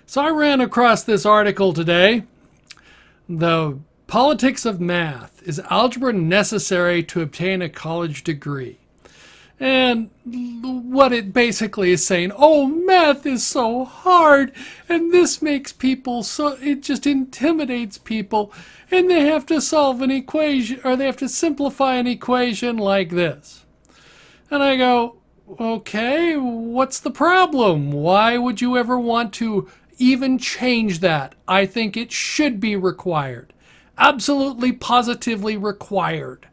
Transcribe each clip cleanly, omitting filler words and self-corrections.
So I ran across this article today. The politics of math. Is algebra necessary to obtain a college degree? And what it basically is saying, oh, math is so hard, and this makes people so, it just intimidates people, and they have to solve an equation, or they have to simplify an equation like this. And I go, okay, what's the problem? Why would you ever want to even change that? I think it should be required. Absolutely, positively required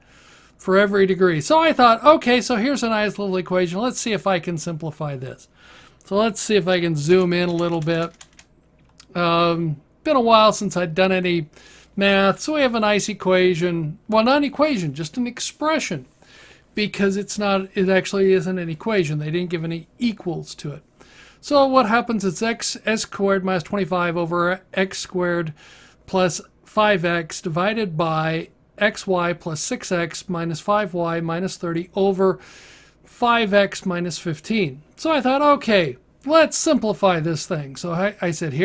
for every degree. So I thought, okay, so here's a nice little equation. Let's see if I can simplify this. So let's see if I can zoom in a little bit. Been a while since I'd done any math. So we have a nice equation. Well, not an equation, just an expression. Because it actually isn't an equation. They didn't give any equals to it. So what happens is s squared minus 25 over x squared plus 5x divided by xy plus 6x minus 5y minus 30 over 5x minus 15. So I thought, okay, let's simplify this thing. So I said,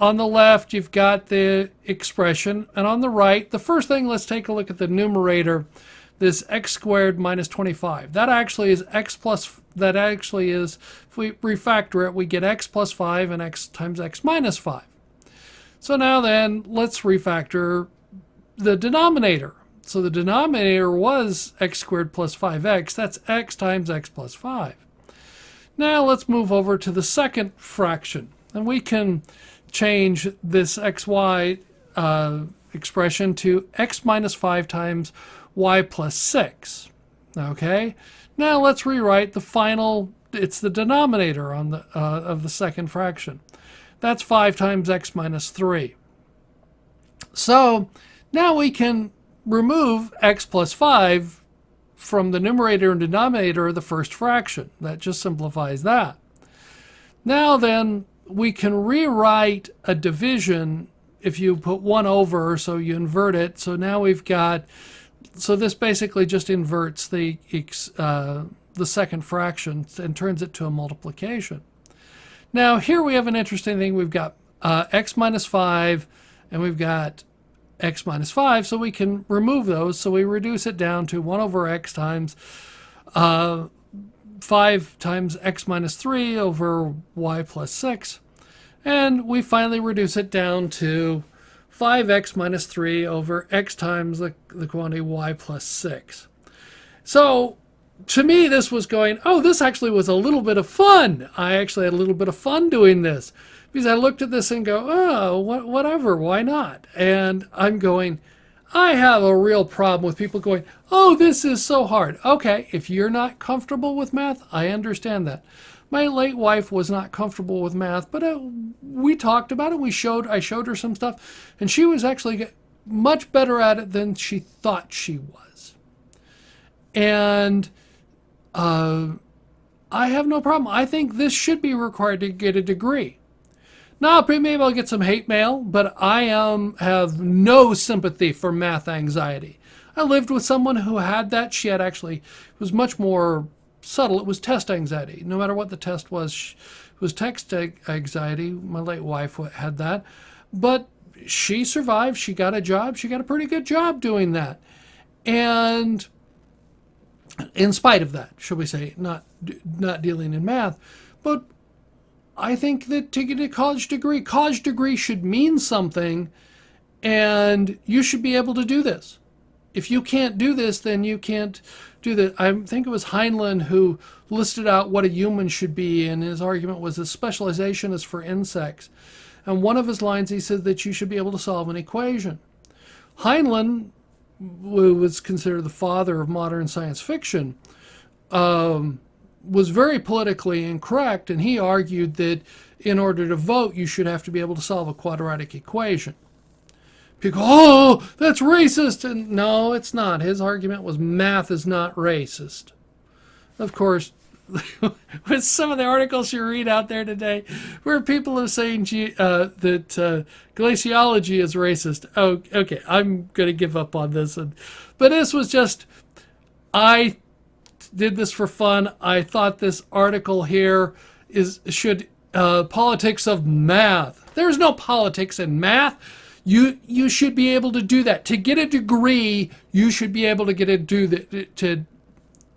on the left, you've got the expression, and on the right, the first thing, let's take a look at the numerator, this x squared minus 25. That actually is if we refactor it, we get x plus 5 and x times x minus 5. So now then, let's refactor the denominator. So the denominator was x squared plus 5x. That's x times x plus 5. Now let's move over to the second fraction. And we can change this xy expression to x minus 5 times y plus 6. Okay? Now let's rewrite the final, it's the denominator on the of the second fraction. That's 5 times x minus 3. So now we can remove x plus 5 from the numerator and denominator of the first fraction. That just simplifies that. Now then, we can rewrite a division if you put 1 over, so you invert it. So now we've got, so this basically just inverts the second fraction and turns it to a multiplication. Now here we have an interesting thing. We've got x minus 5 and we've got x minus 5, so we can remove those. So we reduce it down to 1 over x times 5 times x minus 3 over y plus 6. And we finally reduce it down to 5x minus 3 over x times the quantity y plus 6. So to me, this was going, oh, this actually was a little bit of fun. I actually had a little bit of fun doing this. Because I looked at this and go, oh, whatever, why not? And I'm going, I have a real problem with people going, oh, this is so hard. Okay, if you're not comfortable with math, I understand that. My late wife was not comfortable with math, but we talked about it. I showed her some stuff, and she was actually much better at it than she thought she was. And I have no problem. I think this should be required to get a degree. Now, maybe I'll get some hate mail, but I have no sympathy for math anxiety. I lived with someone who had that. She had actually, it was much more subtle. It was test anxiety. No matter what the test was, it was text anxiety. My late wife had that. But she survived. She got a job. She got a pretty good job doing that. And in spite of that, shall we say, not dealing in math, but I think that to get a college degree should mean something, and you should be able to do this. If you can't do this, then you can't do that. I think it was Heinlein who listed out what a human should be, and his argument was that specialization is for insects. And one of his lines, he said that you should be able to solve an equation. Heinlein, who was considered the father of modern science fiction, was very politically incorrect, and he argued that in order to vote, you should have to be able to solve a quadratic equation. People go, oh, that's racist. And no, it's not. His argument was math is not racist. Of course, with some of the articles you read out there today, where people are saying that glaciology is racist. Oh, okay, I'm going to give up on this. But this was just, I did this for fun. I thought this article here should politics of math. There's no politics in math. You should be able to do that. To get a degree, you should be able to get it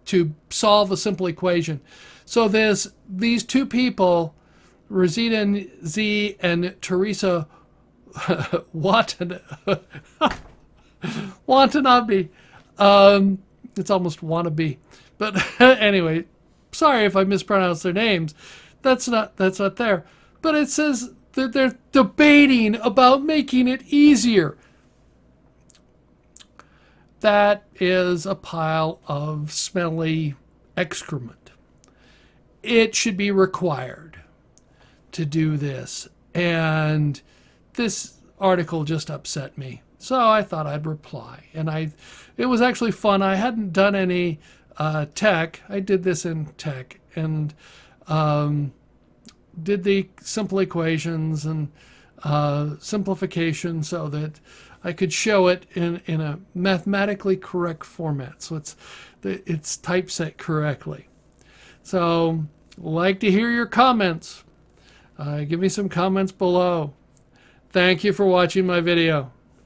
to solve a simple equation. So there's these two people, Rosita Z and Teresa Watanabe. It's almost wannabe. But anyway, sorry if I mispronounced their names. That's not there. But it says that they're debating about making it easier. That is a pile of smelly excrement. It should be required to do this. And this article just upset me. So I thought I'd reply. And it was actually fun. I hadn't done any tech. I did this in tech. And did the simple equations and simplification so that I could show it in a mathematically correct format. So it's typeset correctly. So like to hear your comments. Give me some comments below. Thank you for watching my video.